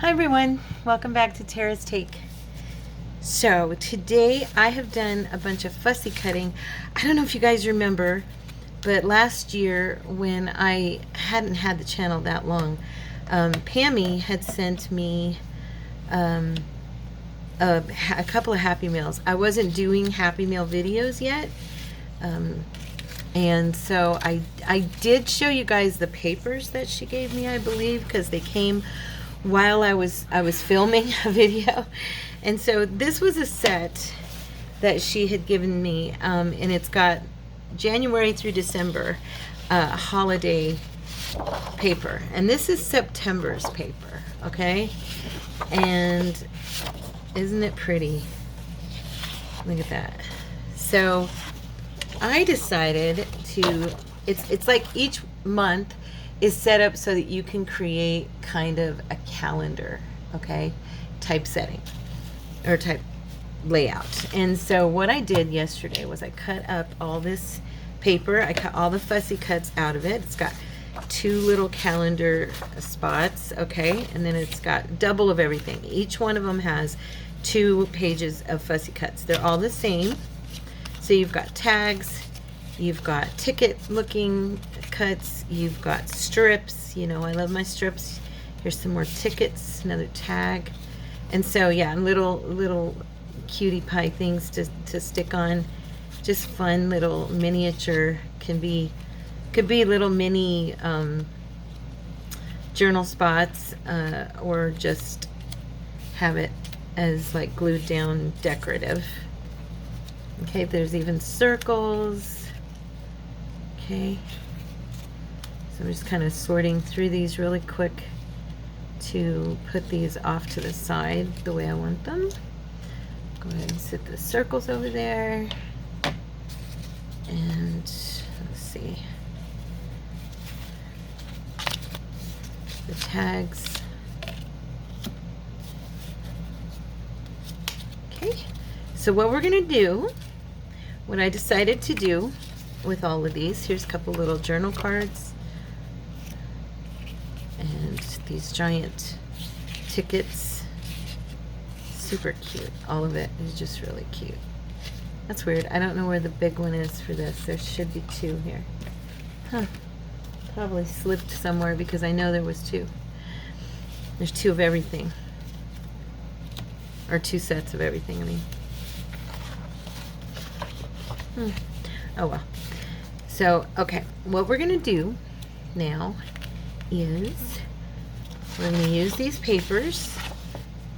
Hi everyone, welcome back to Tara's Take. So today I have done a bunch of fussy cutting. I don't know if you guys remember, but last year when I hadn't had the channel that long, Pammy had sent me a couple of Happy Meals. I wasn't doing Happy Meal videos yet, and so I did show you guys the papers that she gave me, I believe, because they came while I was filming a video. And so this was a set that she had given me, and it's got January through December holiday paper, and this is September's paper, okay? And isn't it pretty? Look at that. So I decided to, it's like each month is set up so that you can create kind of a calendar, okay, type setting or type layout. And so what I did yesterday was I cut up all this paper. I cut all the fussy cuts out of it. It's got two little calendar spots, okay, and then it's got double of everything. Each one of them has 2 pages of fussy cuts. They're all the same. So you've got tags, you've got ticket looking cuts, you've got strips. You know, I love my strips. Here's some more tickets, another tag. And so yeah, little cutie pie things to stick on. Just fun little miniature, could be little mini journal spots, or just have it as like glued down decorative. Okay, there's even circles. Okay, so I'm just kind of sorting through these really quick to put these off to the side the way I want them. Go ahead and set the circles over there. And let's see, the tags. Okay, so what we're gonna do, what I decided to do with all of these, here's a couple little journal cards and these giant tickets. Super cute. All of it is just really cute. That's weird. I don't know where the big one is for this. There should be 2 here. Huh. Probably slipped somewhere because I know there was 2. There's 2 of everything. Or 2 sets of everything, I mean. Oh well. So, okay. What we're going to do now is we're going to use these papers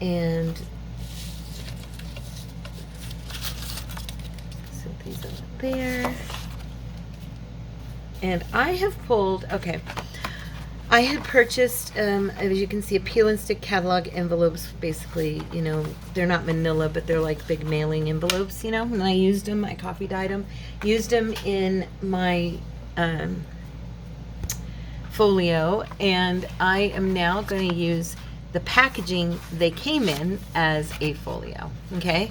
and set these up there. And I have pulled, okay, I had purchased, as you can see, a peel and stick catalog envelopes. Basically, you know, they're not manila, but they're like big mailing envelopes, you know, and I used them, I coffee dyed them, used them in my Folio, and I am now going to use the packaging they came in as a folio, okay?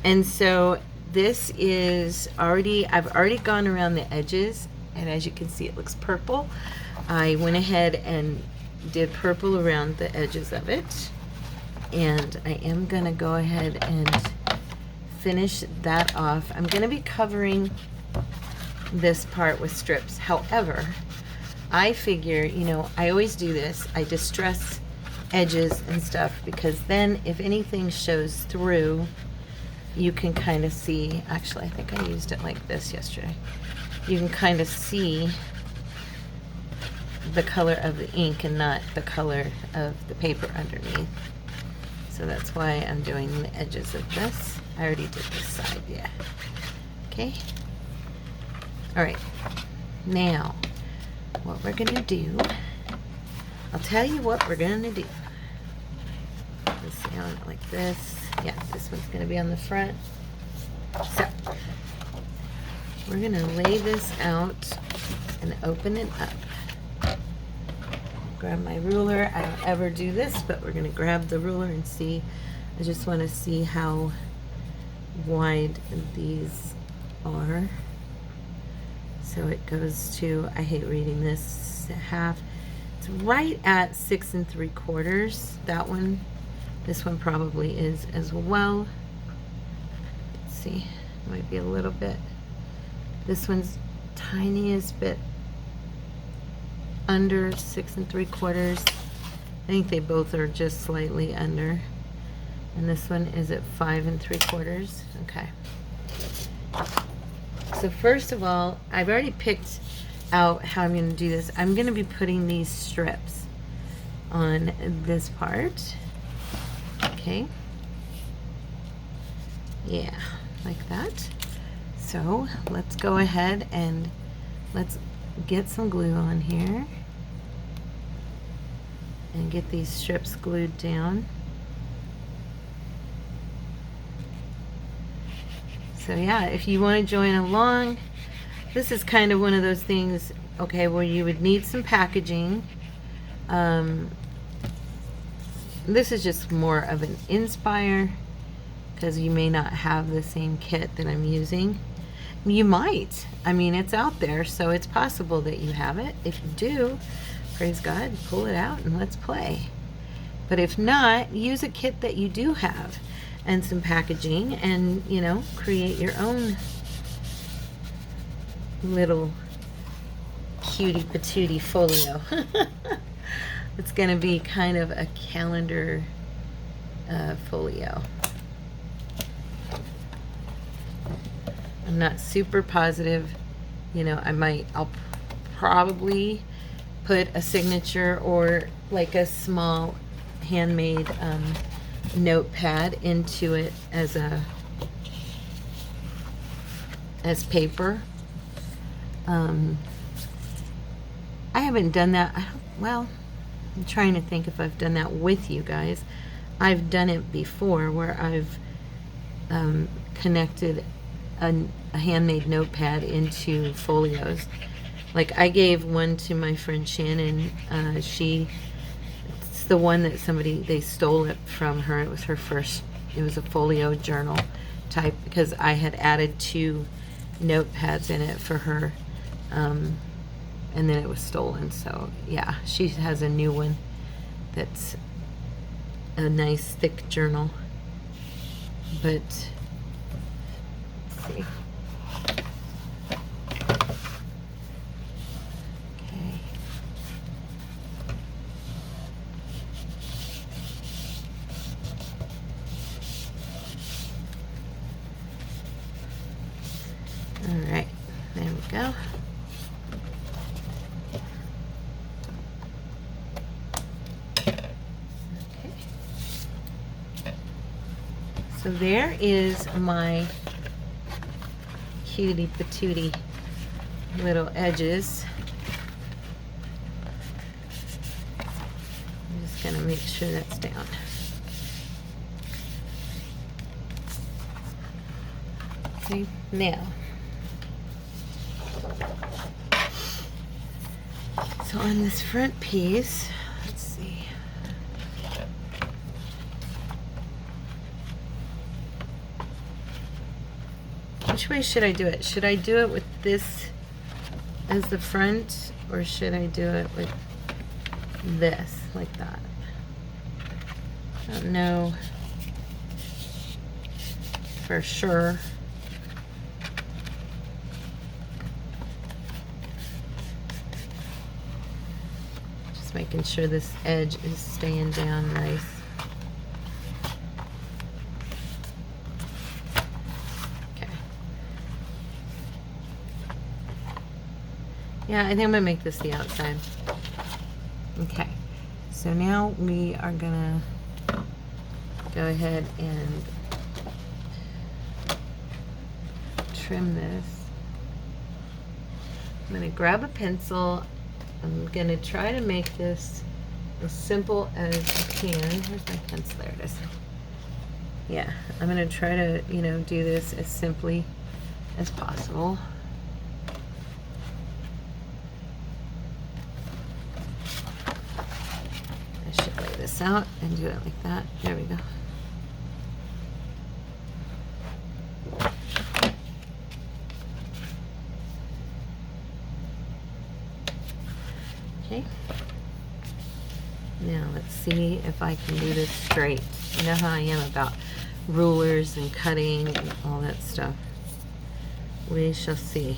And so this is already, I've already gone around the edges, and as you can see, it looks purple. I went ahead and did purple around the edges of it, and I am going to go ahead and finish that off. I'm going to be covering this part with strips. However, I figure, you know, I always do this. I distress edges and stuff because then if anything shows through, you can kind of see. Actually, I think I used it like this yesterday. You can kind of see the color of the ink and not the color of the paper underneath. So that's why I'm doing the edges of this. I already did this side, yeah. Okay. All right. Now, what we're gonna do, I'll tell you what we're gonna do. Let's see, I want it like this. Yeah, this one's gonna be on the front. So, we're gonna lay this out and open it up. Grab my ruler. I don't ever do this, but we're gonna grab the ruler and see. I just wanna see how wide these are. So it goes to, I hate reading this, half It's right at 6 3/4. That one, this one probably is as well. Let's see, might be a little bit. This one's tiniest bit under 6 3/4. I think they both are just slightly under. And this one is at 5 3/4. Okay. So first of all, I've already picked out how I'm going to do this. I'm going to be putting these strips on this part. Okay. Yeah, like that. So let's go ahead and let's get some glue on here and get these strips glued down. So yeah, if you want to join along, this is kind of one of those things, okay, where you would need some packaging. This is just more of an inspire, because you may not have the same kit that I'm using. You might. I mean, it's out there, so it's possible that you have it. If you do, praise God, pull it out and let's play. But if not, use a kit that you do have and some packaging, and, you know, create your own little cutie patootie folio. It's going to be kind of a calendar folio. I'm not super positive, you know, I'll probably put a signature or like a small handmade notepad into it as paper. I haven't done that. Well, I'm trying to think if I've done that with you guys. I've done it before where I've connected a handmade notepad into folios. Like I gave one to my friend Shannon. It's the one that they stole it from her. It was her first, it was a folio journal type, because I had added 2 notepads in it for her. And then it was stolen. So yeah, she has a new one that's a nice thick journal. But let's see. Okay. All right, there we go. So there is my cutie patootie little edges. I'm just going to make sure that's down. Okay, now. So on this front piece, let's see. Which way should I do it? Should I do it with this as the front, or should I do it with this, like that? I don't know for sure. Just making sure this edge is staying down nice. Yeah, I think I'm going to make this the outside. Okay, so now we are going to go ahead and trim this. I'm going to grab a pencil. I'm going to try to make this as simple as I can. Where's my pencil? There it is. Yeah, I'm going to try to, you know, do this as simply as possible. This out and do it like that. There we go. Okay. see if I can do this straight. You know how I am about rulers and cutting and all that stuff. We shall see.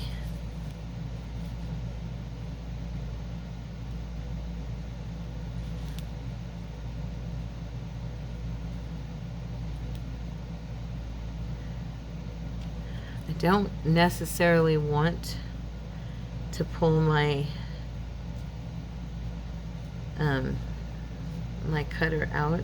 I don't necessarily want to pull my my cutter out.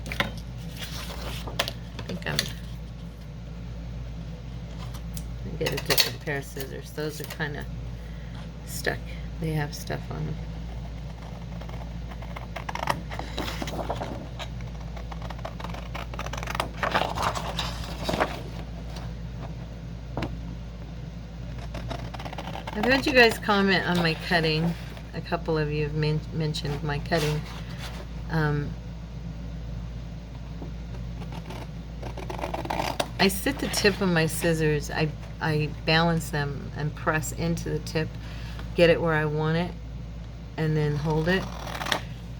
I think I'm gonna get a different pair of scissors. Those are kind of stuck. They have stuff on them. I've heard you guys comment on my cutting. A couple of you have mentioned my cutting. I sit the tip of my scissors, I balance them and press into the tip, get it where I want it, and then hold it.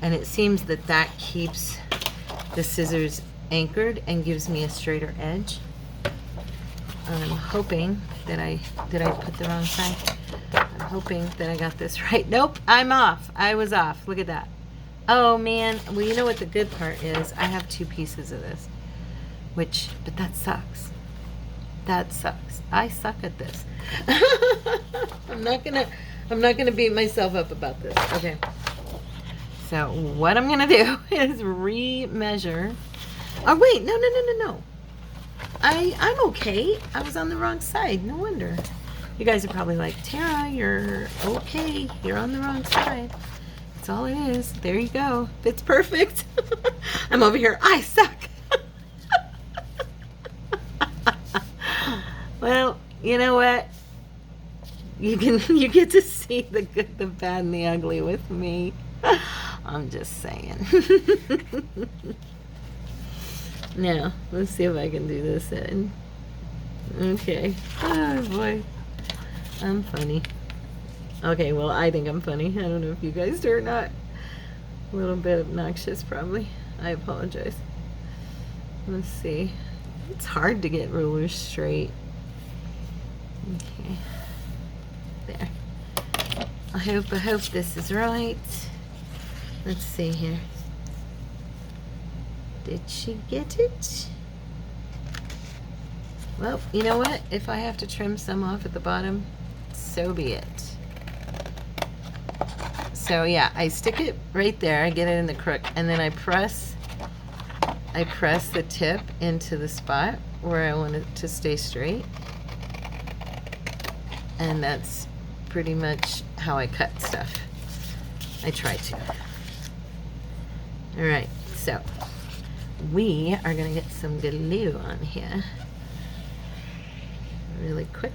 And it seems that that keeps the scissors anchored and gives me a straighter edge. I'm hoping that did I put the wrong side? I'm hoping that I got this right. Nope, I'm off. I was off. Look at that. Oh man. Well, you know what the good part is? I have 2 pieces of this. But that sucks. That sucks. I suck at this. I'm not gonna beat myself up about this. Okay. So what I'm gonna do is re-measure. Oh wait, no. I'm okay. I was on the wrong side. No wonder. You guys are probably like, Tara, you're okay. You're on the wrong side. That's all it is. There you go. It's perfect. I'm over here. I suck. Well, you know what? You get to see the good, the bad, and the ugly with me. I'm just saying. Now, let's see if I can do this end. Okay. Oh boy. I'm funny. Okay, well, I think I'm funny. I don't know if you guys do or not. A little bit obnoxious, probably. I apologize. Let's see. It's hard to get rulers straight. Okay. There. I hope this is right. Let's see here. Did she get it? Well, you know what? If I have to trim some off at the bottom, so be it. So yeah, I stick it right there. I get it in the crook, and then I press the tip into the spot where I want it to stay straight. And that's pretty much how I cut stuff. I try to. All right, so we are gonna get some glue on here really quick.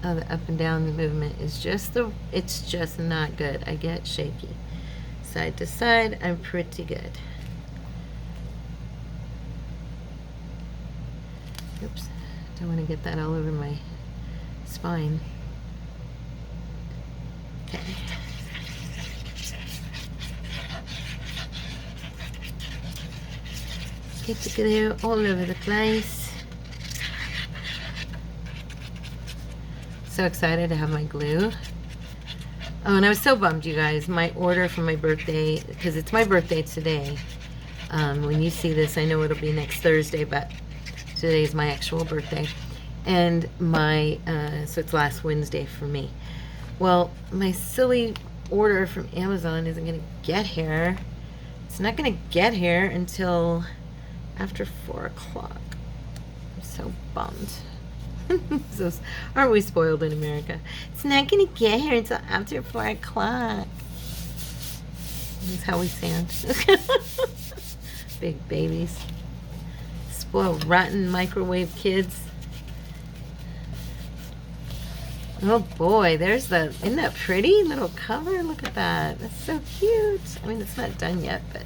Oh, the up and down movement is it's just not good. I get shaky. Side to side, I'm pretty good. Oops, don't want to get that all over my spine. Okay. Get the glue all over the place. So excited to have my glue. Oh, and I was so bummed, you guys. My order for my birthday, because it's my birthday today. When you see this, I know it'll be next Thursday, but today is my actual birthday. And so it's last Wednesday for me. Well, my silly order from Amazon isn't going to get here. It's not going to get here until after 4 o'clock. I'm so bummed. So, aren't we spoiled in America? It's not going to get here until after 4 o'clock. That's how we sound. Big babies. Spoiled, rotten microwave kids. Oh boy, there's the, isn't that pretty little cover? Look at that. That's so cute. I mean, it's not done yet, but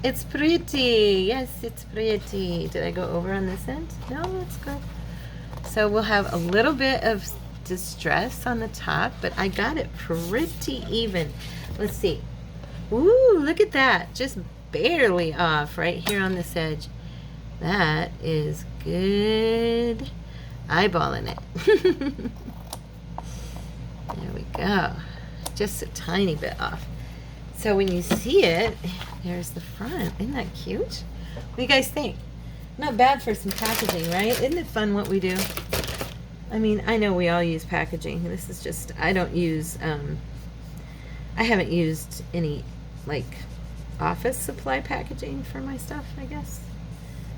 it's pretty. Yes, it's pretty. Did I go over on this end? No, that's good. So we'll have a little bit of distress on the top, but I got it pretty even. Let's see. Ooh, look at that. Just barely off right here on this edge. That is good. Eyeballing it. There we go. Just a tiny bit off. So when you see it, there's the front. Isn't that cute? What do you guys think? Not bad for some packaging, right? Isn't it fun what we do? I mean, I know we all use packaging. This is just, I don't use, I haven't used any, like, office supply packaging for my stuff, I guess,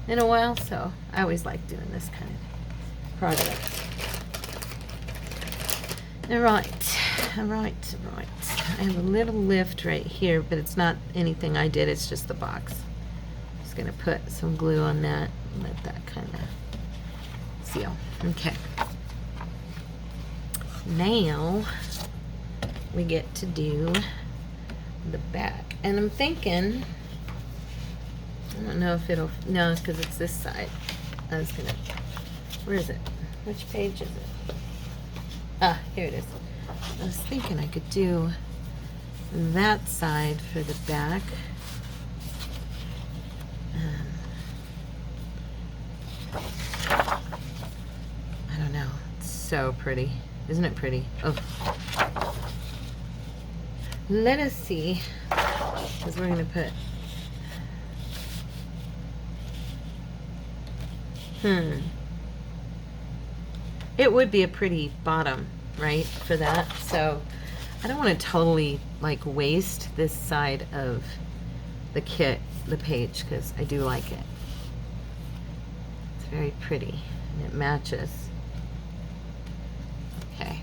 in a while. So I always like doing this kind of project. All right. I have a little lift right here, but it's not anything I did. It's just the box. Just gonna put some glue on that and let that kind of seal. Okay. Now we get to do the back, and I'm thinking, I don't know if it'll, no, it's because it's this side. I was gonna, where is it? Which page is it? Ah, here it is. I was thinking I could do that side for the back. I don't know. It's so pretty. Isn't it pretty? Oh. Let us see. Because we're going to put... It would be a pretty bottom, right, for that. So I don't want to totally like waste this side of the kit, the page, because I do like it. It's very pretty and it matches. Okay,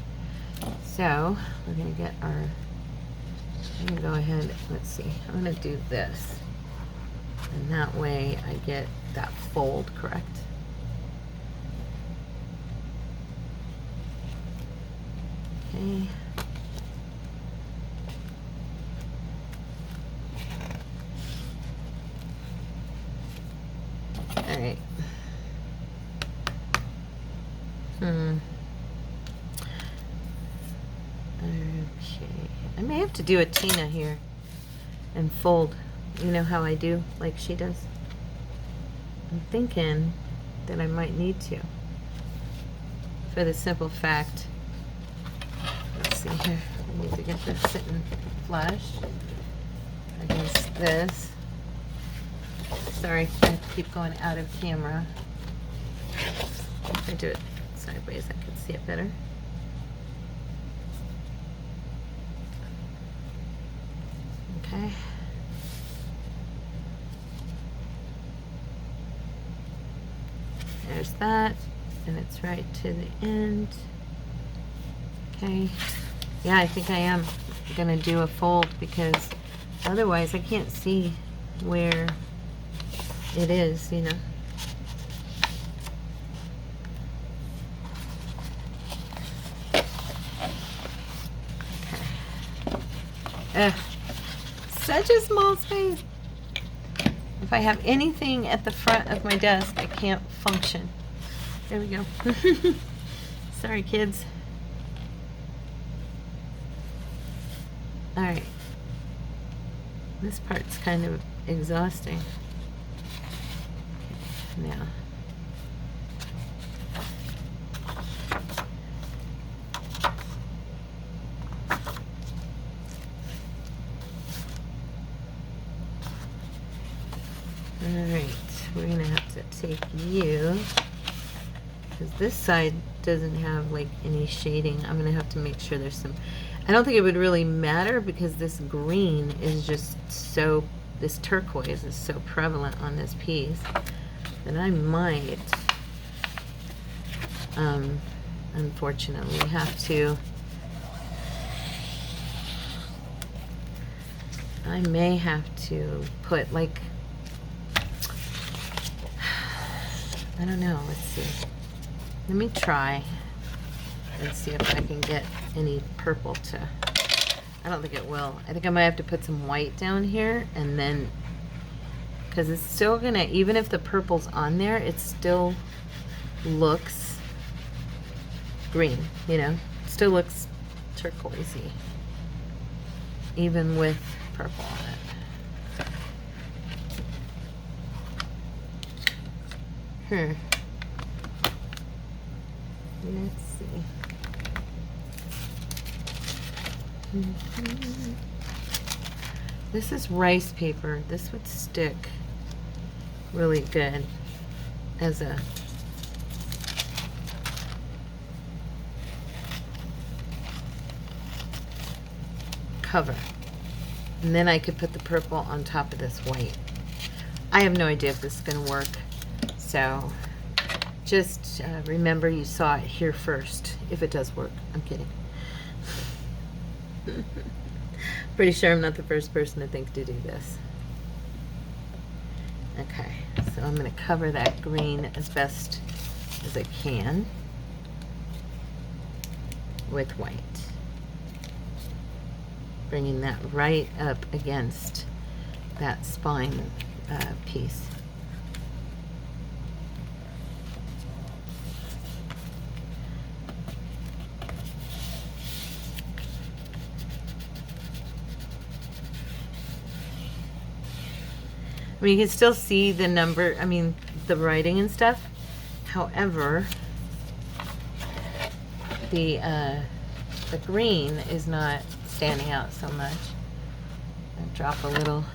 so we're gonna get our, I'm gonna go ahead, let's see, I'm gonna do this, and that way I get that fold correct. Okay. All right. Okay. I may have to do a Tina here and fold. You know how I do, like she does? I'm thinking that I might need to. For the simple fact, let's see here, I need to get this sitting flush against this. Sorry, I keep going out of camera. If I do it sideways, I can see it better. Okay. There's that, and it's right to the end. Okay. Yeah, I think I am gonna do a fold because otherwise I can't see where it is, you know. Okay. Such a small space. If I have anything at the front of my desk, I can't function. There we go. Sorry, kids. All right. This part's kind of exhausting. Okay, now. Alright, we're gonna have to take you, because this side doesn't have like any shading. I'm gonna have to make sure there's some, I don't think it would really matter because this green is just so, this turquoise is so prevalent on this piece that I might, unfortunately have to, I may have to put like, I don't know, let's see. Let me try. and see if I can get any purple to, I don't think it will. I think I might have to put some white down here, and then, because it's still gonna, even if the purple's on there, it still looks green, you know? It still looks turquoisey, even with purple on it. Let's see. This is rice paper. This would stick really good as a cover. And then I could put the purple on top of this white. I have no idea if this is going to work. So just remember you saw it here first. If it does work. I'm kidding. Pretty sure I'm not the first person to think to do this. Okay, so I'm going to cover that green as best as I can with white. Bringing that right up against that spine piece. I mean, you can still see the number, I mean, the writing and stuff. However, the green is not standing out so much. I'll drop a little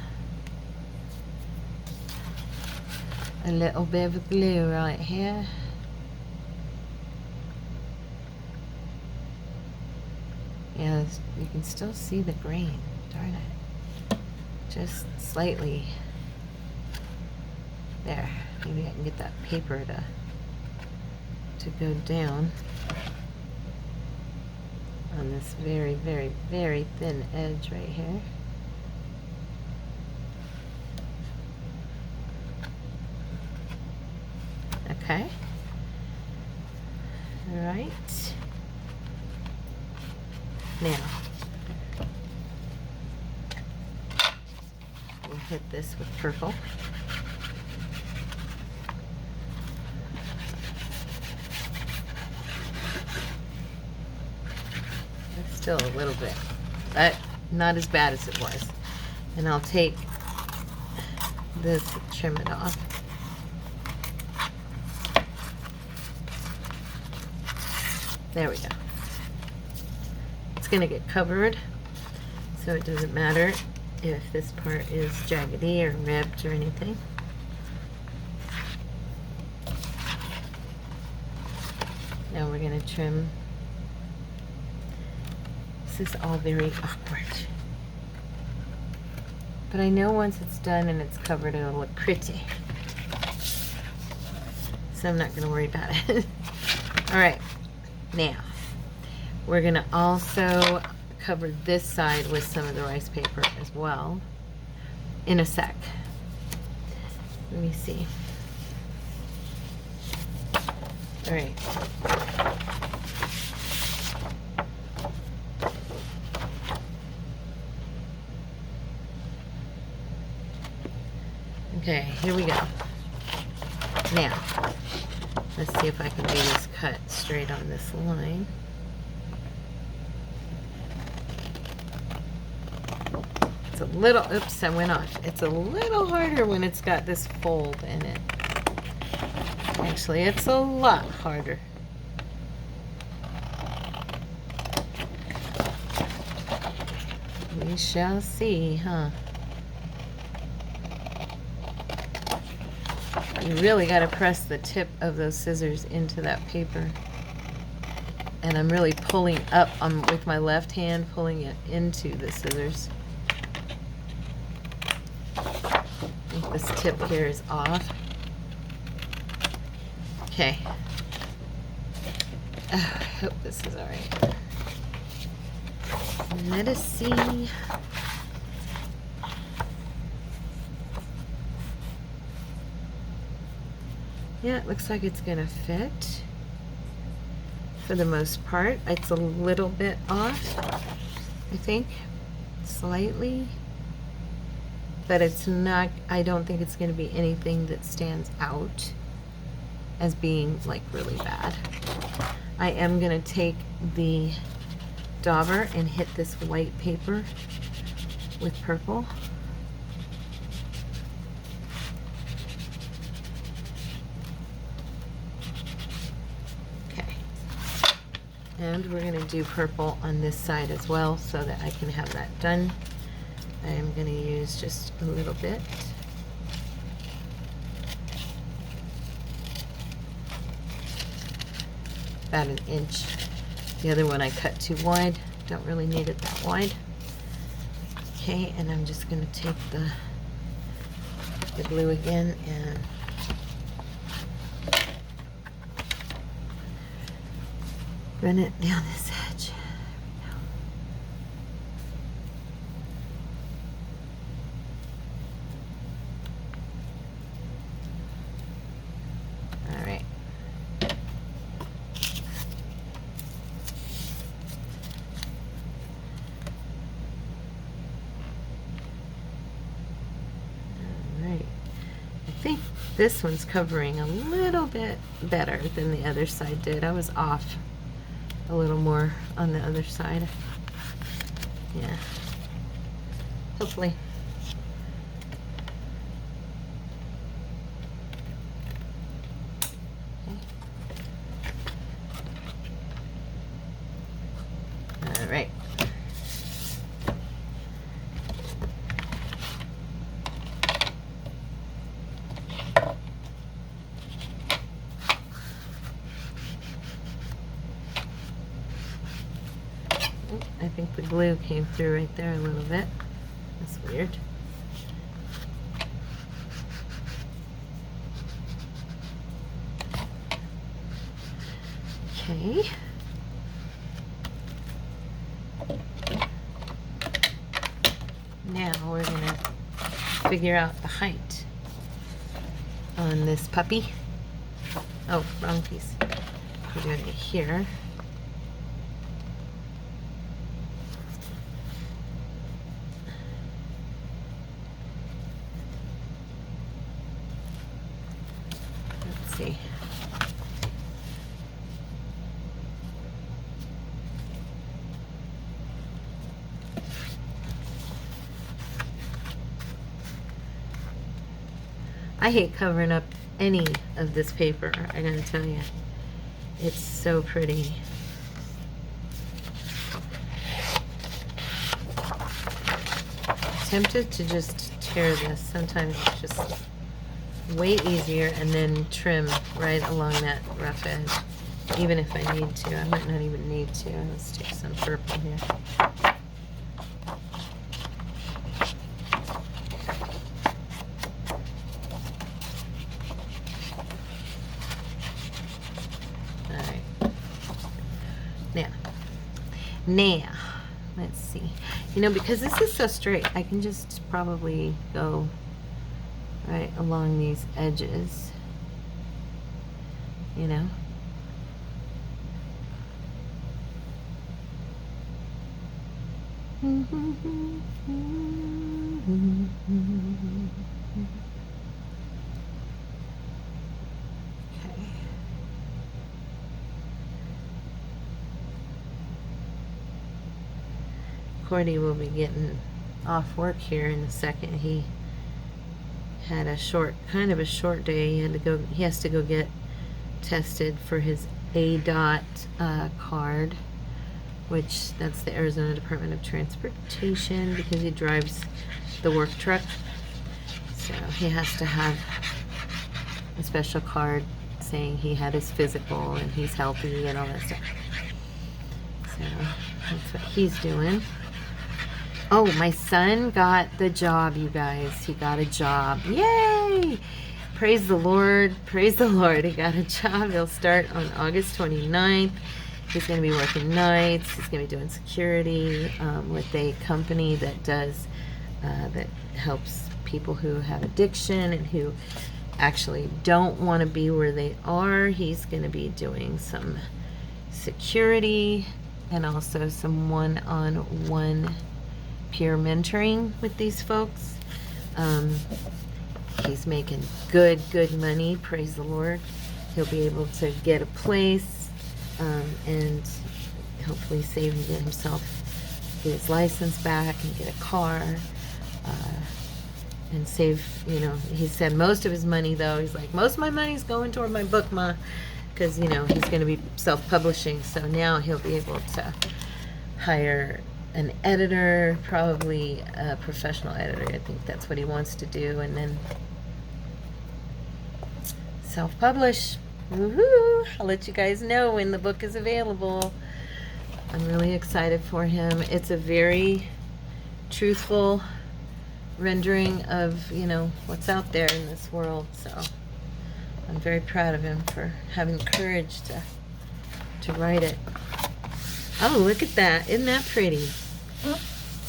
bit of glue right here. Yeah, you can still see the green, darn it. Just slightly. There, maybe I can get that paper to go down on this very, very, very thin edge right here. Okay. All right. Now, we'll hit this with purple. Still a little bit, but not as bad as it was. And I'll take this, trim it off. There we go. It's gonna get covered, so it doesn't matter if this part is jaggedy or ripped or anything. Now we're gonna trim. This is all very awkward. But I know once it's done and it's covered, it'll look pretty. So I'm not going to worry about it. All right. Now, we're going to also cover this side with some of the rice paper as well in a sec. Let me see. All right. Okay, here we go. Now, let's see if I can do this cut straight on this line. It's a little, oops, I went off. It's a little harder when it's got this fold in it. Actually, it's a lot harder. We shall see, huh? You really got to press the tip of those scissors into that paper. And I'm really pulling up with my left hand, pulling it into the scissors. I think this tip here is off. Okay. I hope this is all right. Let us see. Yeah, it looks like it's gonna fit. for the most part. It's a little bit off, I think, slightly, but it's not, I don't think it's going to be anything that stands out as being like really bad. I am going to take the dauber and hit this white paper with purple. And we're going to do purple on this side as well so that I can have that done. I am going to use just a little bit. About an inch. The other one I cut too wide. Don't really need it that wide. Okay, and I'm just going to take the blue again and run it down this edge. All right. All right. I think this one's covering a little bit better than the other side did. I was off a little more on the other side. Yeah. Hopefully. Okay. All right. I think the glue came through right there a little bit. That's weird. Okay. Now we're gonna figure out the height on this puppy. Oh, wrong piece. We're doing it here. See. I hate covering up any of this paper, I gotta tell you. It's so pretty. I'm tempted to just tear this. Sometimes it's just way easier, and then trim right along that rough edge, even if I need to. I might not even need to. Let's take some purple here. Alright. Now, let's see. You know, because this is so straight, I can just probably go right along these edges, you know. Okay. Cordy will be getting off work here in a second. He had a kind of a short day. He has to go get tested for his ADOT card, which that's the Arizona Department of Transportation, because he drives the work truck. So he has to have a special card saying he had his physical and he's healthy and all that stuff. So that's what he's doing. Oh, my son got the job, you guys. He got a job. Yay! Praise the Lord. Praise the Lord. He got a job. He'll start on August 29th. He's going to be working nights. He's going to be doing security with a company that does, that helps people who have addiction and who actually don't want to be where they are. He's going to be doing some security and also some one-on-one peer mentoring with these folks. He's making good money, praise the Lord. He'll be able to get a place and hopefully save and get his license back and get a car and save, you know, he said most of his money, though, he's like, most of my money's going toward my book, Ma, because, you know, he's going to be self-publishing, so now he'll be able to hire an editor, probably a professional editor. I think that's what he wants to do, and then self-publish. Woohoo! I'll let you guys know when the book is available. I'm really excited for him. It's a very truthful rendering of, you know, what's out there in this world, so I'm very proud of him for having courage to write it. Oh, look at that. Isn't that pretty?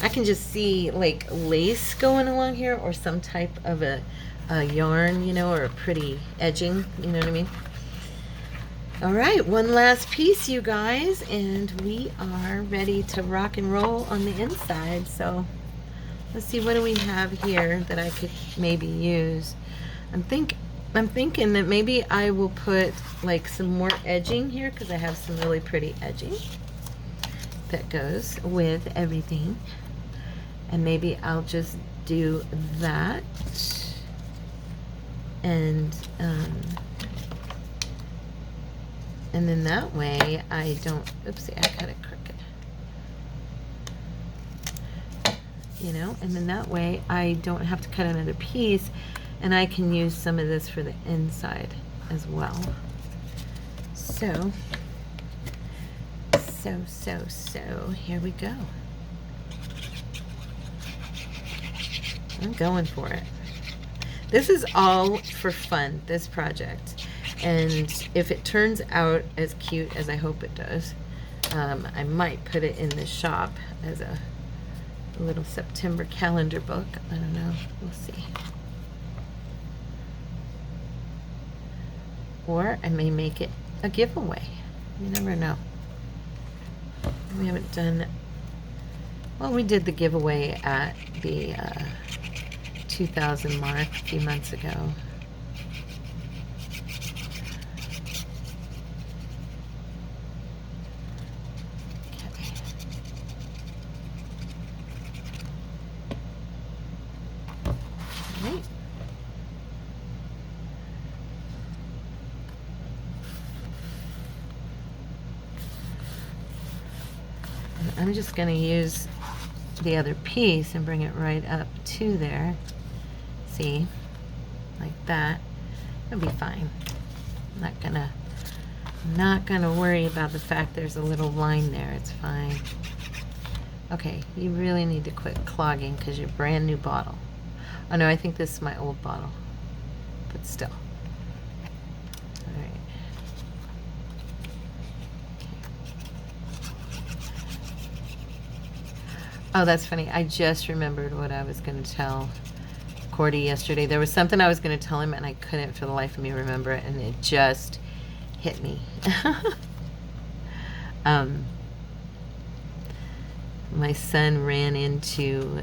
I can just see like lace going along here, or some type of a yarn, you know, or a pretty edging, you know what I mean? All right, one last piece, you guys, and we are ready to rock and roll on the inside. So let's see, what do we have here that I could maybe use? I'm thinking that maybe I will put like some more edging here, because I have some really pretty edging that goes with everything. And maybe I'll just do that. And then that way I don't, oopsie, I got it crooked. You know, and then that way I don't have to cut another piece, and I can use some of this for the inside as well. So here we go. I'm going for it. This is all for fun, this project. And if it turns out as cute as I hope it does, I might put it in the shop as a little September calendar book. I don't know. We'll see. Or I may make it a giveaway. You never know. We haven't done... Well, we did the giveaway at the 2,000 mark a few months ago. I'm just going to use the other piece and bring it right up to there. See? Like that. It'll be fine. I'm not gonna worry about the fact there's a little line there. It's fine. Okay, you really need to quit clogging because you're brand new bottle. Oh no, I think this is my old bottle. But still. Alright. Oh, that's funny. I just remembered what I was going to tell Cordy yesterday. There was something I was going to tell him, and I couldn't for the life of me remember it, and it just hit me. My son ran into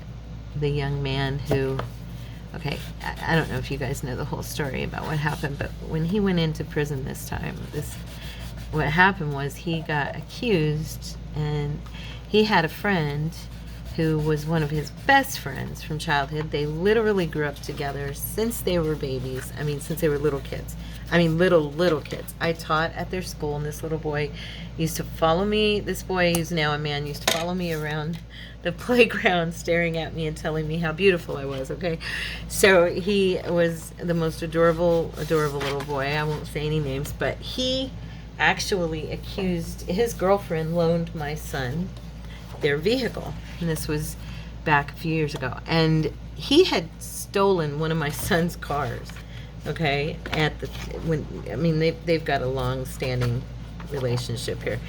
the young man who, okay, I don't know if you guys know the whole story about what happened, but when he went into prison this time, what happened was he got accused, and he had a friend who was one of his best friends from childhood. They literally grew up together since they were babies. I mean, since they were little kids. I mean, little kids. I taught at their school, and this little boy used to follow me. This boy, who's now a man, used to follow me around the playground, staring at me and telling me how beautiful I was, okay? So he was the most adorable little boy. I won't say any names, but he actually accused, his girlfriend loaned my son their vehicle, and this was back a few years ago, and he had stolen one of my son's cars, okay, they've got a long-standing relationship here,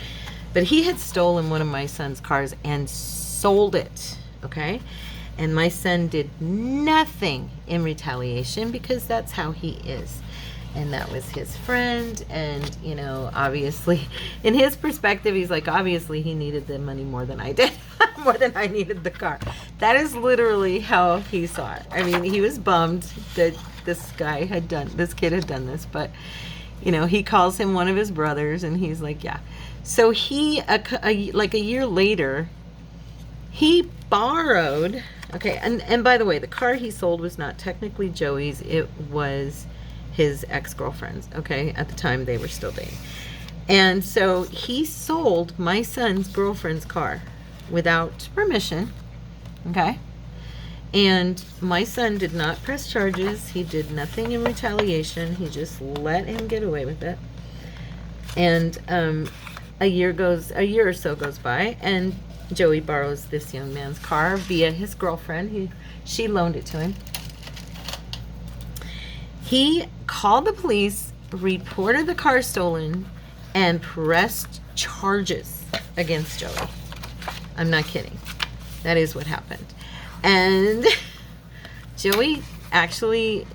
but he had stolen one of my son's cars and sold it, okay, and my son did nothing in retaliation because that's how he is. and that was his friend. And you know, obviously in his perspective, he's like, obviously he needed the money more than I did. More than I needed the car. That is literally how he saw it. I mean, he was bummed that this kid had done this, but you know, he calls him one of his brothers, and he's like, yeah. So he like a year later, he borrowed, okay, and by the way, the car he sold was not technically Joey's, it was his ex-girlfriend's, okay? At the time they were still dating. And so he sold my son's girlfriend's car without permission, okay? And my son did not press charges. He did nothing in retaliation. He just let him get away with it. And a year or so goes by, and Joey borrows this young man's car via his girlfriend. She loaned it to him. He called the police, reported the car stolen, and pressed charges against Joey. I'm not kidding. That is what happened. And Joey actually,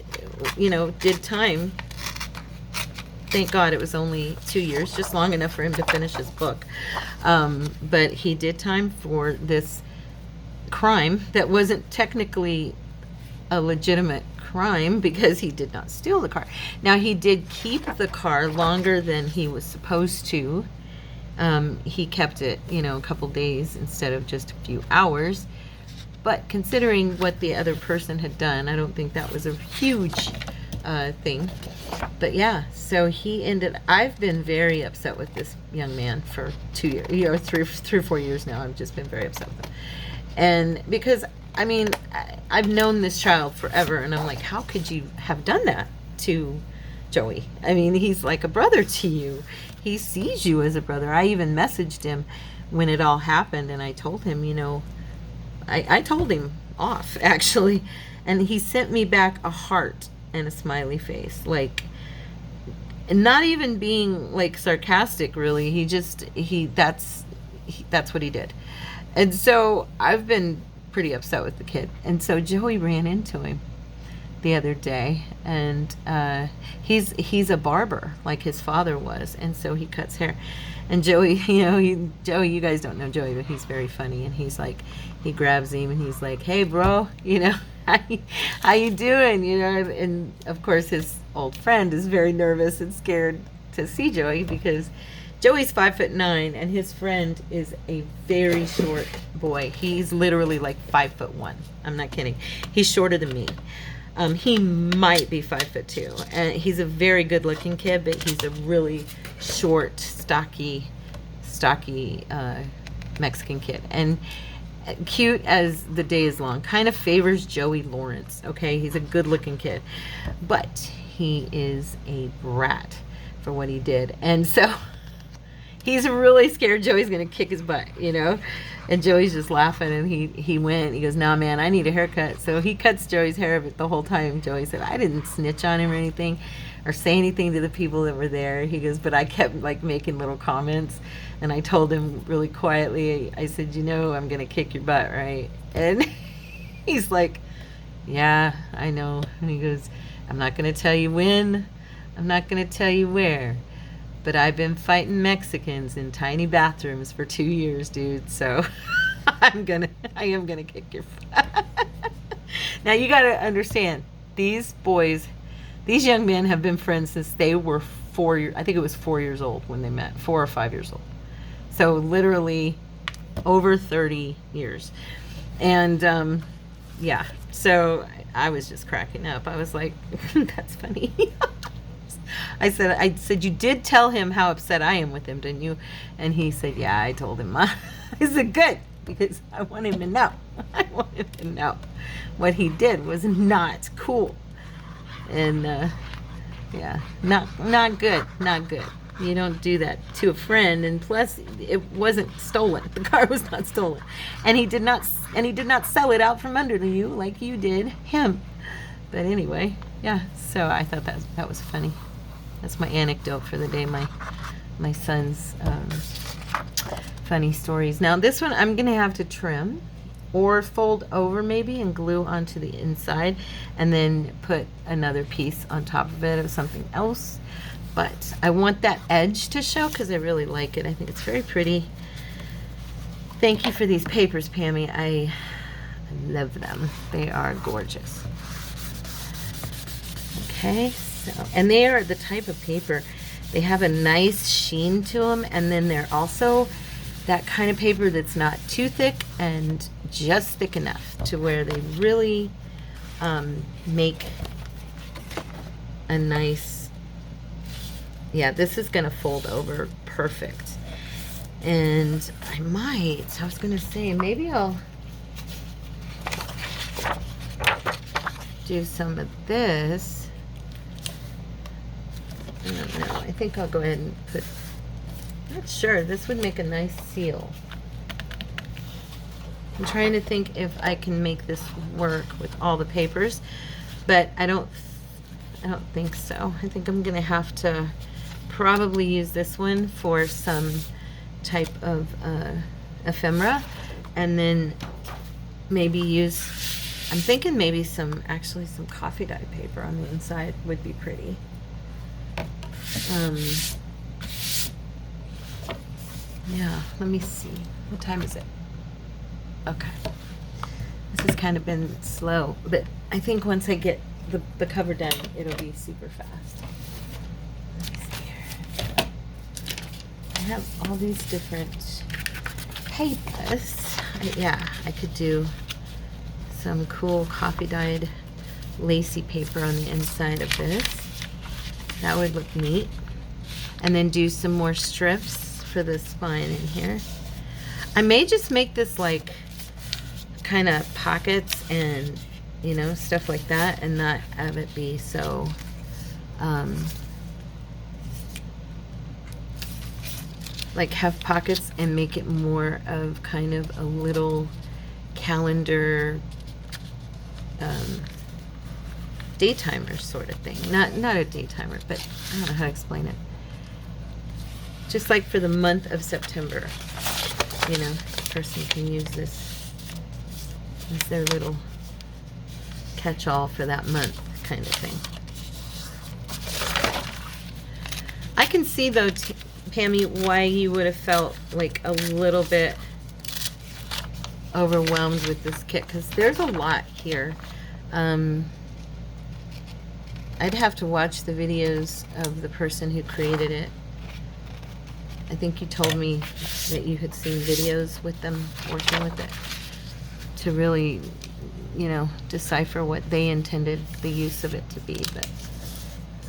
you know, did time. Thank God it was only 2 years, just long enough for him to finish his book. But he did time for this crime that wasn't technically a legitimate crime because he did not steal the car. Now, he did keep the car longer than he was supposed to. He kept it, you know, a couple days instead of just a few hours. But considering what the other person had done, I don't think that was a huge thing. But yeah, so I've been very upset with this young man for 2 years, you know, 3 or 4 years now. I've just been very upset with him. And because, I mean, I've known this child forever, and I'm like, how could you have done that to Joey? I mean, he's like a brother to you. He sees you as a brother. I even messaged him when it all happened, and I told him, you know, I told him off, actually, and he sent me back a heart and a smiley face, like, not even being like sarcastic, really. That's what he did. And so I've been pretty upset with the kid. And so Joey ran into him the other day, and he's a barber like his father was, and so he cuts hair. And Joey, you know, Joey, you guys don't know Joey, but he's very funny, and he's like, he grabs him and he's like, hey bro, you know, how you doing, you know? And of course his old friend is very nervous and scared to see Joey because Joey's 5'9" and his friend is a very short boy. He's literally like 5'1". I'm not kidding. He's shorter than me. He might be 5'2", and he's a very good-looking kid, but he's a really short, stocky Mexican kid, and cute as the day is long. Kind of favors Joey Lawrence. Okay, he's a good-looking kid, but he is a brat for what he did, and so he's really scared Joey's gonna kick his butt, you know. And Joey's just laughing, and he goes, nah, man, I need a haircut. So he cuts Joey's hair, but the whole time Joey said, I didn't snitch on him or anything or say anything to the people that were there. He goes, but I kept like making little comments, and I told him really quietly, I said, you know, I'm gonna kick your butt, right? And he's like, yeah, I know. And he goes, I'm not gonna tell you when, I'm not gonna tell you where, but I've been fighting Mexicans in tiny bathrooms for 2 years, dude. So I am gonna kick your butt. Now you gotta understand, these young men have been friends since they were 4 I think it was 4 years old when they met, 4 or 5 years old. So literally over 30 years. And yeah, so I was just cracking up. I was like, that's funny. I said, you did tell him how upset I am with him, didn't you? And he said, yeah, I told him. I said, good, because I want him to know. I want him to know what he did was not cool. And, yeah, not good, not good. You don't do that to a friend, and plus, it wasn't stolen. The car was not stolen. And he did not sell it out from under you like you did him. But anyway, yeah, so I thought that was funny. That's my anecdote for the day, my son's funny stories. Now this one I'm gonna have to trim, or fold over maybe and glue onto the inside and then put another piece on top of it of something else. But I want that edge to show because I really like it. I think it's very pretty. Thank you for these papers, Pammy. I love them. They are gorgeous. Okay, so, and they are the type of paper, they have a nice sheen to them, and then they're also that kind of paper that's not too thick and just thick enough to where they really make a nice, yeah, this is gonna fold over perfect. And I was gonna say, maybe I'll do some of this. I don't know, I think I'll go ahead and put, not sure, this would make a nice seal. I'm trying to think if I can make this work with all the papers, but I don't think so. I think I'm gonna have to probably use this one for some type of ephemera, and then maybe use, I'm thinking maybe some coffee dye paper on the inside would be pretty. Yeah, let me see. What time is it? Okay. This has kind of been slow, but I think once I get the cover done, it'll be super fast. Let me see here. I have all these different papers. I could do some cool coffee dyed lacy paper on the inside of this. That would look neat. And then do some more strips for the spine in here. I may just make this like kind of pockets and, you know, stuff like that, and not have it be so like have pockets, and make it more of kind of a little calendar daytimer sort of thing. Not a daytimer, but I don't know how to explain it. Just like for the month of September, you know, a person can use this as their little catch-all for that month kind of thing. I can see though, Pammy, why you would have felt like a little bit overwhelmed with this kit, because there's a lot here. I'd have to watch the videos of the person who created it. I think you told me that you had seen videos with them working with it to really, you know, decipher what they intended the use of it to be. But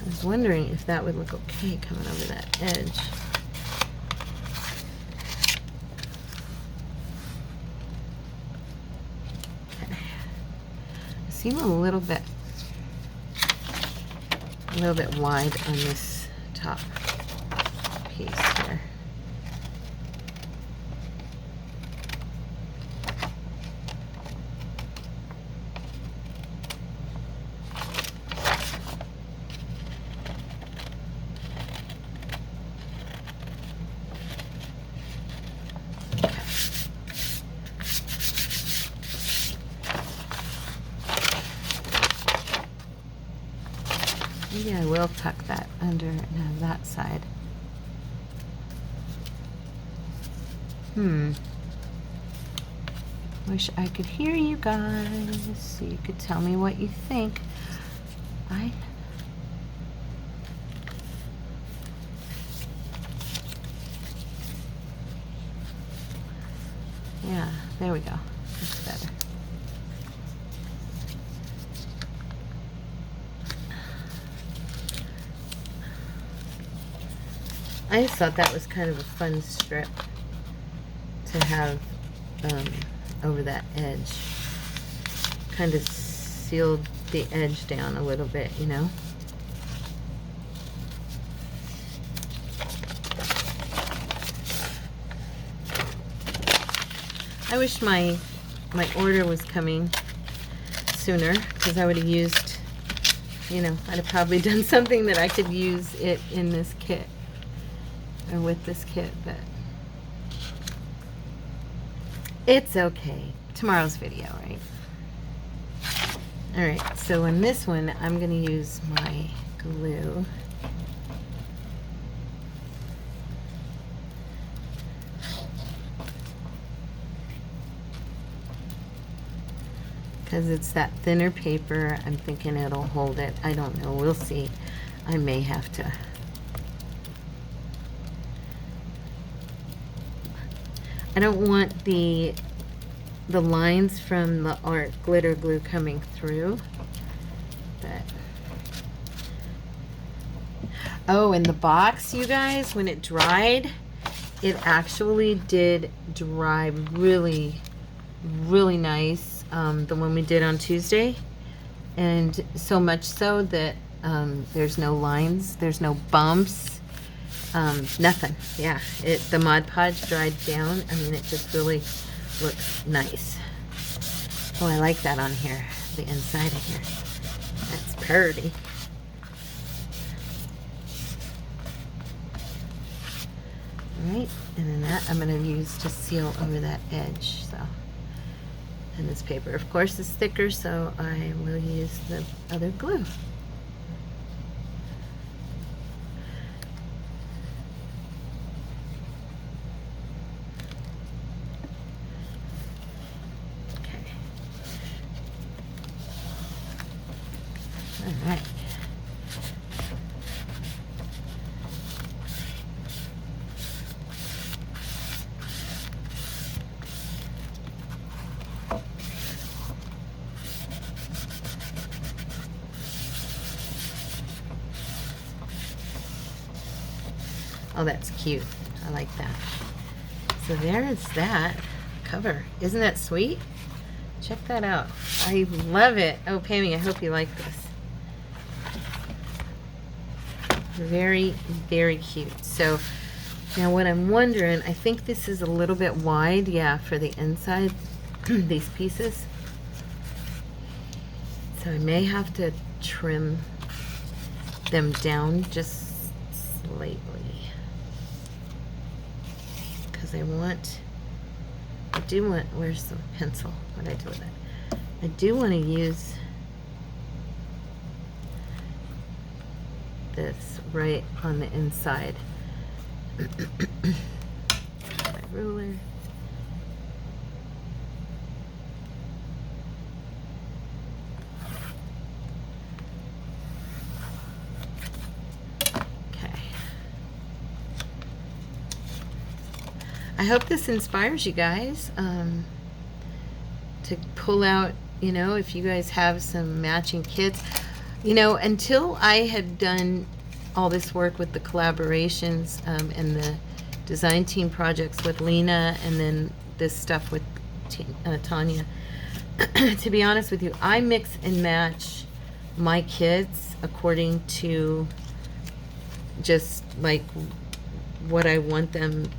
I was wondering if that would look okay coming over that edge. Okay. I seem a little bit wide on this top piece here. Maybe I will tuck that under and have that side. Wish I could hear you guys so you could tell me what you think. Yeah, there we go. That's better. I just thought that was kind of a fun strip to have over that edge. Kind of sealed the edge down a little bit, you know? I wish my order was coming sooner, because I would have used, you know, I'd have probably done something that I could use it in this kit. Or with this kit, but it's okay. tomorrow's video, right? All right, so in this one, I'm going to use my glue. Because it's that thinner paper, I'm thinking it'll hold it. I don't know, we'll see. I may have to. I don't want the lines from the art glitter glue coming through. But oh, and the box, you guys, when it dried, it actually did dry really, really nice. The one we did on Tuesday, and so much so that there's no lines, there's no bumps, nothing. Yeah, the Mod Podge dried down. I mean, it just really looks nice. Oh, I like that on here, the inside of here. That's pretty. All right, and then that I'm going to use to seal over that edge. So. And this paper, of course, is thicker, so I will use the other glue. Okay. All right. Oh, that's cute. I like that. So there is that cover. Isn't that sweet? Check that out. I love it. Oh, Pammy, I hope you like this. Very, very cute. So now what I'm wondering, I think this is a little bit wide, yeah, for the inside, these pieces. So I may have to trim them down just slightly. I do want, where's the pencil? What did I do with it? I do want to use this right on the inside. My ruler. I hope this inspires you guys to pull out, you know, if you guys have some matching kits. You know, until I had done all this work with the collaborations and the design team projects with Lena, and then this stuff with Tanya, to be honest with you, I mix and match my kits according to just like what I want them,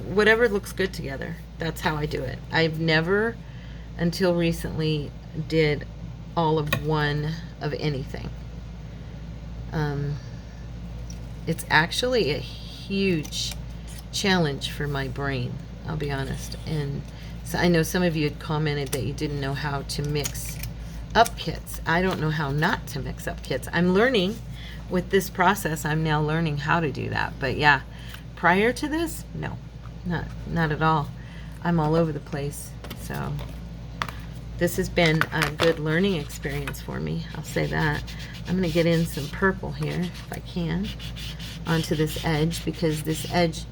whatever looks good together. That's how I do it. I've never, until recently, did all of one of anything. It's actually a huge challenge for my brain, I'll be honest. And so I know some of you had commented that you didn't know how to mix up kits. I don't know how not to mix up kits. I'm learning with this process. I'm now learning how to do that. But yeah, prior to this, no. Not at all. I'm all over the place. So this has been a good learning experience for me. I'll say that. I'm going to get in some purple here, if I can, onto this edge, because this edge,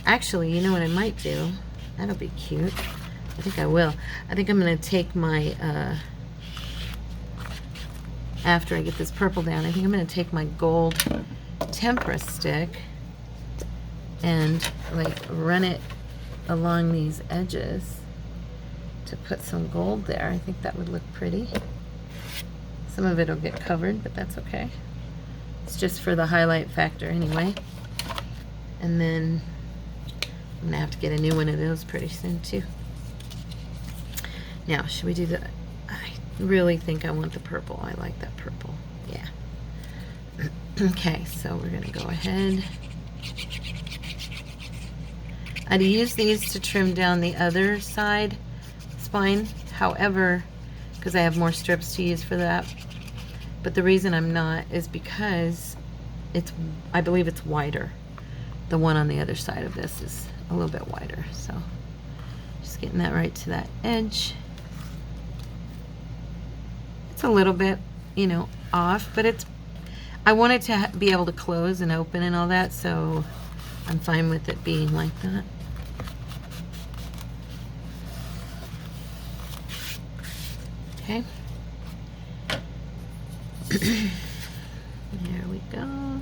actually, you know what I might do? That'll be cute. I think I will. I think I'm going to take my, after I get this purple down, I think I'm going to take my gold tempera stick and like run it along these edges to put some gold there. I think that would look pretty. Some of it will get covered, but that's okay. It's just for the highlight factor anyway. And then I'm gonna have to get a new one of those pretty soon too. Now, should we do the, I really think I want the purple. I like that purple. Yeah. Okay, so we're gonna go ahead. I'd use these to trim down the other side spine However, because I have more strips to use for that. But the reason I'm not is because I believe it's wider. The one on the other side of this is a little bit wider. So just getting that right to that edge. It's a little bit, you know, off, but I want it to be able to close and open and all that, so I'm fine with it being like that. Okay. There we go.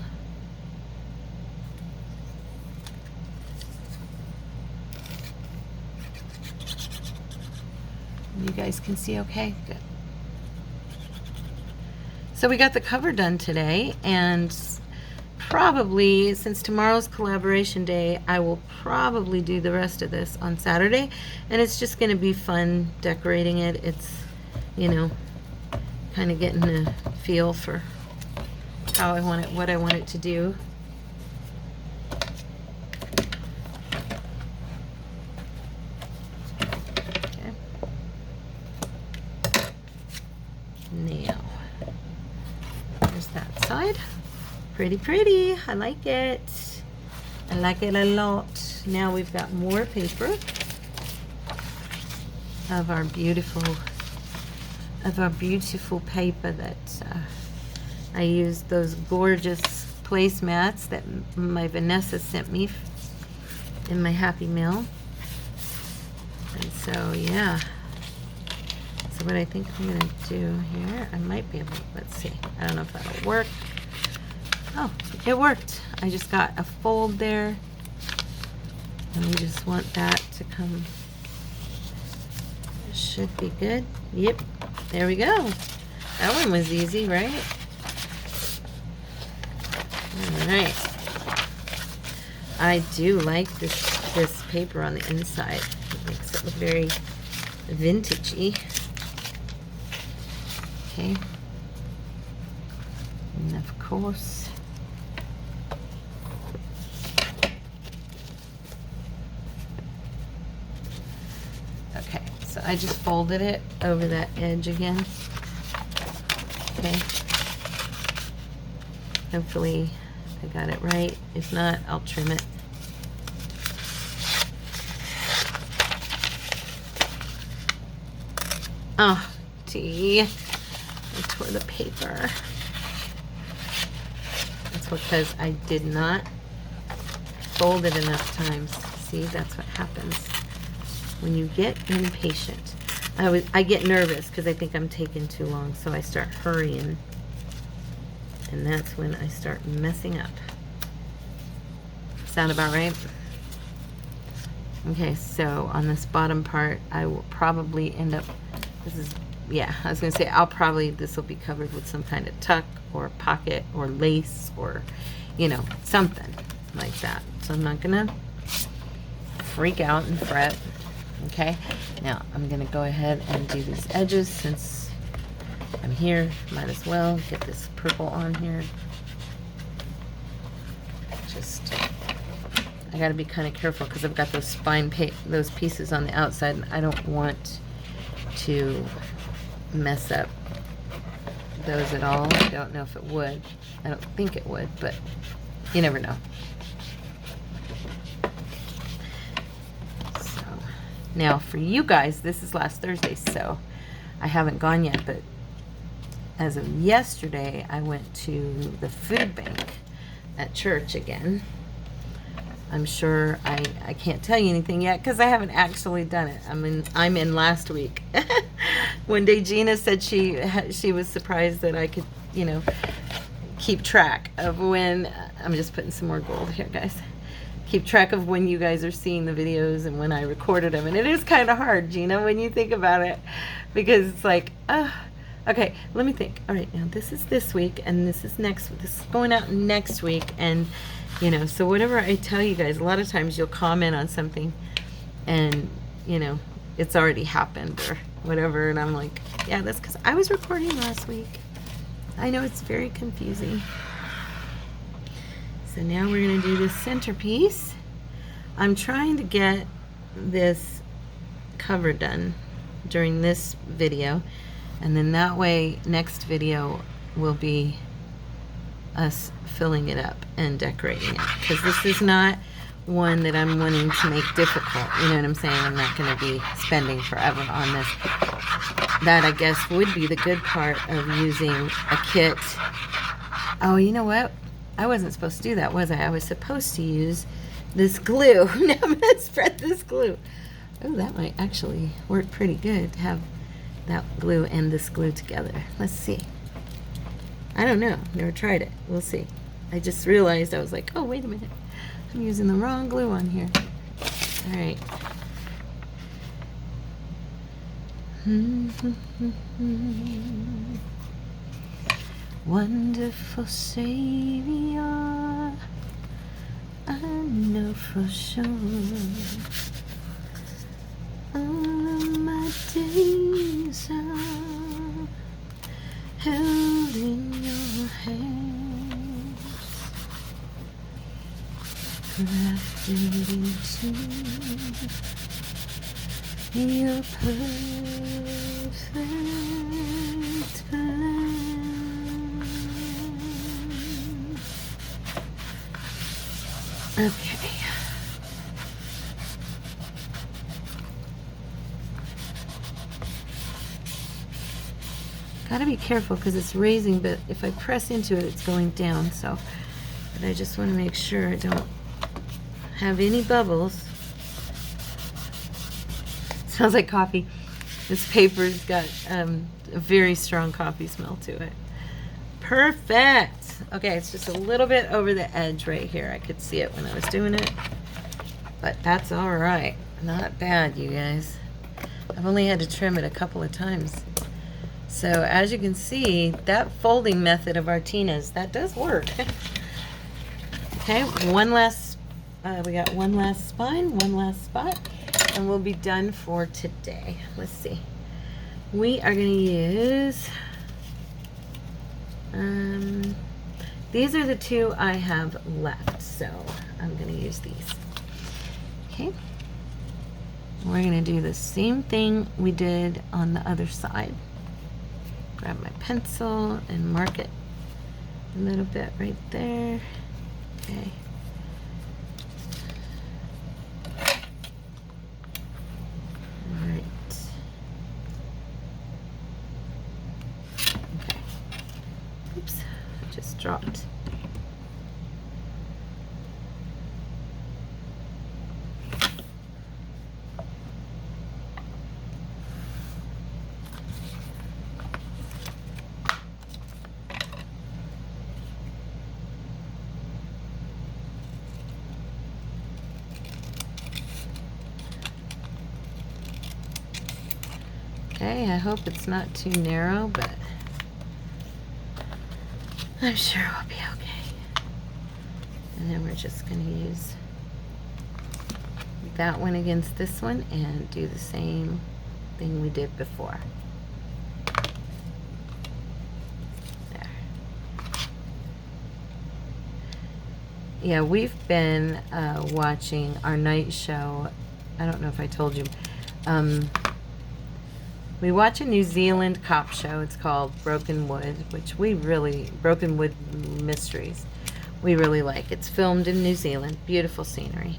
You guys can see okay? Good. So we got the cover done today, and probably, since tomorrow's collaboration day, I will probably do the rest of this on Saturday, and it's just going to be fun decorating it. It's, you know, kind of getting a feel for how I want it, what I want it to do. Okay. Now, there's that side. Pretty, pretty. I like it. I like it a lot. Now we've got more paper of our beautiful paper that I used those gorgeous placemats that my Vanessa sent me in my Happy Mail. And so, yeah. So what I think I'm going to do here, I might be able to, let's see. I don't know if that'll work. Oh, it worked. I just got a fold there. And we just want that to come. It should be good. Yep. There we go. That one was easy, right? All right. I do like this paper on the inside. It makes it look very vintagey. Okay. And of course, okay, so I just folded it over that edge again. Okay. Hopefully I got it right. If not, I'll trim it. Oh, gee. I tore the paper. That's because I did not fold it enough times. See, that's what happens when you get impatient. I get nervous because I think I'm taking too long, so I start hurrying. And that's when I start messing up. Sound about right? Okay, so on this bottom part, I will probably end up, yeah, I was going to say, this will be covered with some kind of tuck or pocket or lace or, you know, something like that. So I'm not going to freak out and fret. Okay, now I'm going to go ahead and do these edges since I'm here. Might as well get this purple on here. I got to be kind of careful because I've got those those pieces on the outside, and I don't want to mess up those at all. I don't know if it would. I don't think it would, but you never know. So now for you guys, this is last Thursday, so I haven't gone yet, but as of yesterday, I went to the food bank at church again. I'm sure I can't tell you anything yet because I haven't actually done it. I'm in last week. One day Gina said she was surprised that I could, you know, keep track of when, I'm just putting some more gold here, guys. Keep track of when you guys are seeing the videos and when I recorded them. And it is kind of hard, Gina, when you think about it, because it's like, okay, let me think. All right, now this is this week and this is next week. This is going out next week, and you know, so whatever I tell you guys, a lot of times you'll comment on something and, you know, it's already happened or whatever. And I'm like, yeah, that's because I was recording last week. I know it's very confusing. So now we're going to do this centerpiece. I'm trying to get this cover done during this video, and then that way next video will be us filling it up and decorating it, because this is not one that I'm wanting to make difficult. You know what I'm saying? I'm not going to be spending forever on this. That, I guess, would be the good part of using a kit. Oh, you know what? I wasn't supposed to do that, was I? I was supposed to use this glue. Now I'm going to spread this glue. Oh, that might actually work pretty good to have that glue and this glue together. Let's see. I don't know. Never tried it. We'll see. I just realized, I was like, oh, wait a minute. I'm using the wrong glue on here. All right. Wonderful Savior, I know for sure all of my days are held in your hands, crafted into your perfect plan. Okay. Gotta be careful because it's raising, but if I press into it, it's going down. So, but I just want to make sure I don't have any bubbles. Smells like coffee. This paper's got a very strong coffee smell to it. Perfect. Okay, it's just a little bit over the edge right here. I could see it when I was doing it, but that's all right. Not bad, you guys. I've only had to trim it a couple of times. So as you can see, that folding method of Artina's, that does work. Okay, one last, we got one last spine, one last spot, and we'll be done for today. Let's see. We are going to use, these are the two I have left, so I'm going to use these. Okay. We're going to do the same thing we did on the other side. Grab my pencil and mark it a little bit right there. Okay. Right. Okay. Oops, I just dropped. Okay, I hope it's not too narrow, but I'm sure we'll be okay. And then we're just going to use that one against this one and do the same thing we did before. There. Yeah, we've been watching our night show. I don't know if I told you. We watch a New Zealand cop show. It's called Broken Wood, which Broken Wood Mysteries, we really like. It's filmed in New Zealand, beautiful scenery.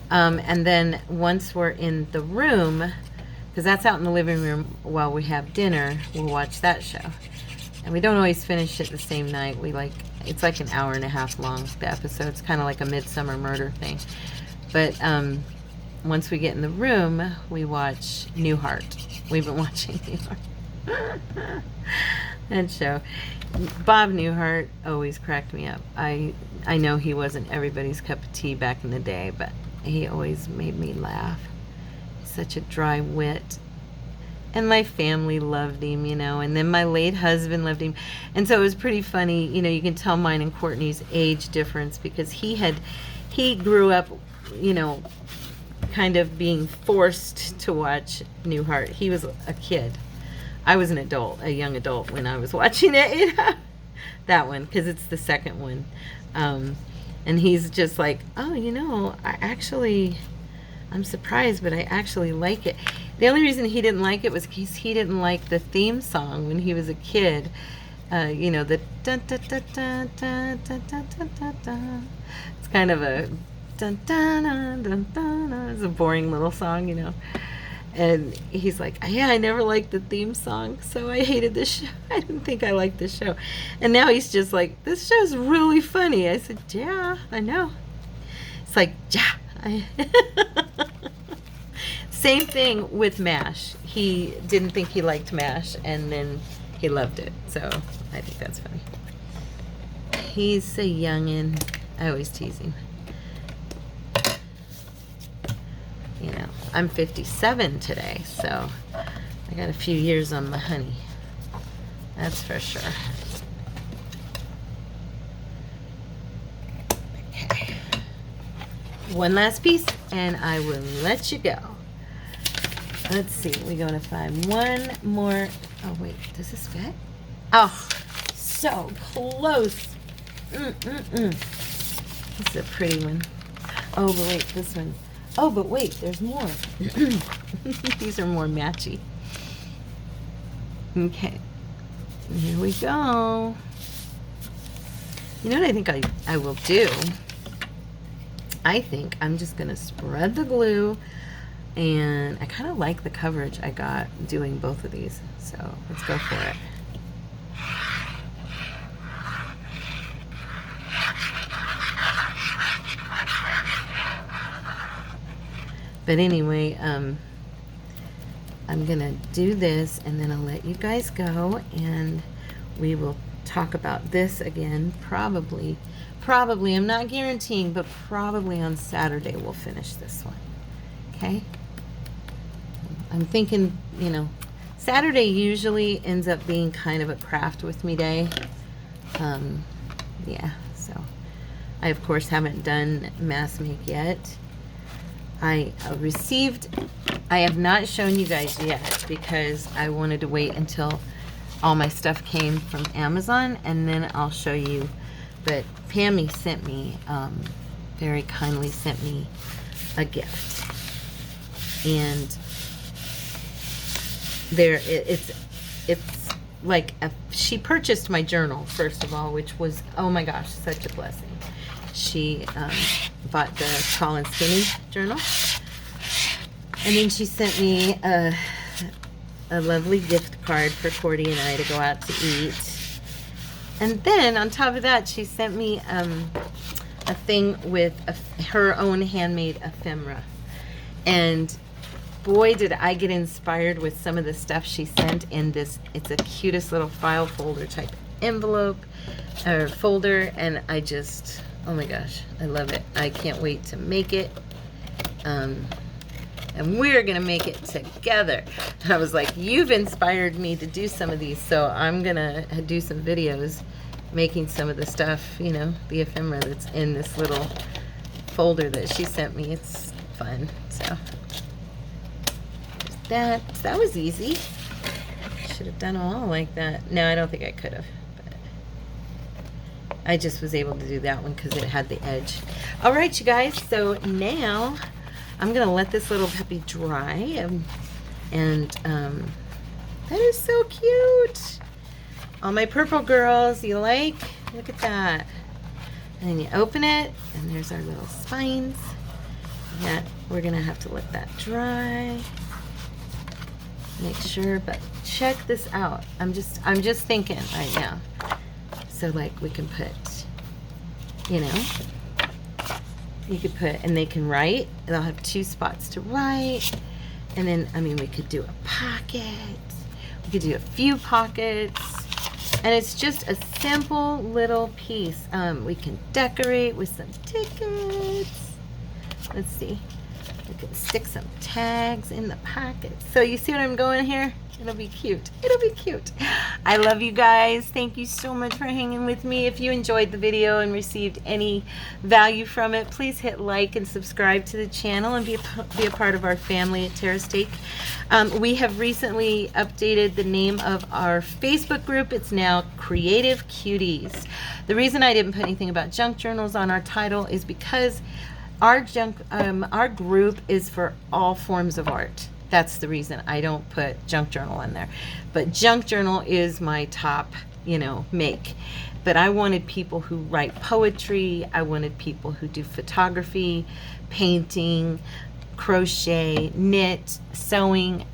And then once we're in the room, because that's out in the living room while we have dinner, we'll watch that show. And we don't always finish it the same night. It's like an hour and a half long, the episode. It's kind of like a Midsummer Murder thing. But once we get in the room, we watch Newhart. We've been watching Newhart. That show. Bob Newhart always cracked me up. I know he wasn't everybody's cup of tea back in the day, but he always made me laugh. Such a dry wit. And my family loved him, you know, and then my late husband loved him. And so it was pretty funny, you know, you can tell mine and Courtney's age difference because he grew up, you know, kind of being forced to watch Newhart. He was a kid. I was an adult, a young adult when I was watching it, you know? That one, because it's the second one. And he's just like, oh, you know, I'm surprised, but I actually like it. The only reason he didn't like it was because he didn't like the theme song when he was a kid. You know, the dun dun dun dun dun dun dun dun dun dun. It's kind of a dun dun dun dun dun. It's a boring little song, you know. And he's like, yeah, I never liked the theme song, so I hated this show. I didn't think I liked this show. And now he's just like, this show's really funny. I said, yeah, I know. It's like, yeah. Same thing with MASH. He didn't think he liked MASH, and then he loved it. So I think that's funny. He's a youngin'. I always tease him. You know, I'm 57 today, so I got a few years on my honey. That's for sure. Okay. One last piece, and I will let you go. Let's see, we're going to find one more. Oh, wait, does this fit? Oh, so close. This is a pretty one. Oh, but wait, this one. Oh, but wait, there's more. These are more matchy. Okay, here we go. You know what I think I will do? I think I'm just going to spread the glue, and I kind of like the coverage I got doing both of these, so let's go for it. But anyway, I'm gonna do this, and then I'll let you guys go, and we will talk about this again probably, I'm not guaranteeing, but probably on Saturday we'll finish this one. Okay, I'm thinking, you know, Saturday usually ends up being kind of a craft with me day. Yeah, so I of course haven't done mass make yet. I have not shown you guys yet because I wanted to wait until all my stuff came from Amazon, and then I'll show you. But Pammy sent me, very kindly sent me a gift. And it's like, she purchased my journal, first of all, which was, oh my gosh, such a blessing. She bought the Tall and Skinny journal, and then she sent me a lovely gift card for Cordy and I to go out to eat. And then on top of that, she sent me a thing with her own handmade ephemera. And boy, did I get inspired with some of the stuff she sent in this. It's a cutest little file folder type envelope or folder, and I just, oh my gosh, I love it. I can't wait to make it. And we're gonna make it together. And I was like, you've inspired me to do some of these, so I'm gonna do some videos making some of the stuff, you know, the ephemera that's in this little folder that she sent me. It's fun. So that was easy. Should have done all like that. No, I don't think I could have. I just was able to do that one because it had the edge. All right, you guys, so now I'm gonna let this little puppy dry, and that is so cute. All my purple girls, you like? Look at that. And then you open it, and there's our little spines. Yeah, we're gonna have to let that dry. Make sure, but check this out. I'm just thinking right now. So like we can put, you know, you could put, and they can write. They'll have 2 spots to write. And then, I mean, we could do a pocket. We could do a few pockets. And it's just a simple little piece. We can decorate with some tickets. Let's see. We can stick some tags in the pockets. So you see what I'm going here? It'll be cute. It'll be cute. I love you guys. Thank you so much for hanging with me. If you enjoyed the video and received any value from it, please hit like and subscribe to the channel and be a part of our family at Terra Steak. We have recently updated the name of our Facebook group. It's now Creative Cuties. The reason I didn't put anything about junk journals on our title is because our group is for all forms of art. That's the reason I don't put junk journal in there. But junk journal is my top, make. But I wanted people who write poetry. I wanted people who do photography, painting, crochet, knit, sewing,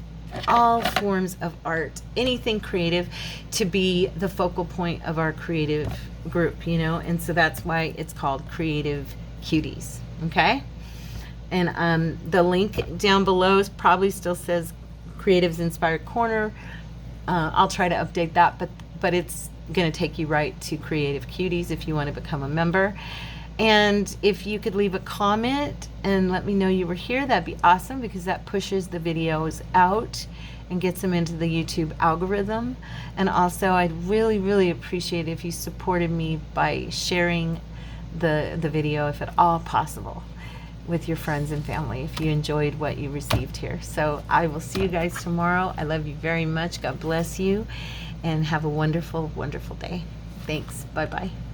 all forms of art, anything creative, to be the focal point of our creative group, and so that's why it's called Creative Cuties. Okay. And the link down below probably still says Creatives Inspired Corner. I'll try to update that, but it's going to take you right to Creative Cuties if you want to become a member. And if you could leave a comment and let me know you were here, that'd be awesome, because that pushes the videos out and gets them into the YouTube algorithm. And also, I'd really, really appreciate it if you supported me by sharing the video, if at all possible, with your friends and family, if you enjoyed what you received here. So I will see you guys tomorrow. I love you very much. God bless you, and have a wonderful, wonderful day. Thanks. Bye-bye.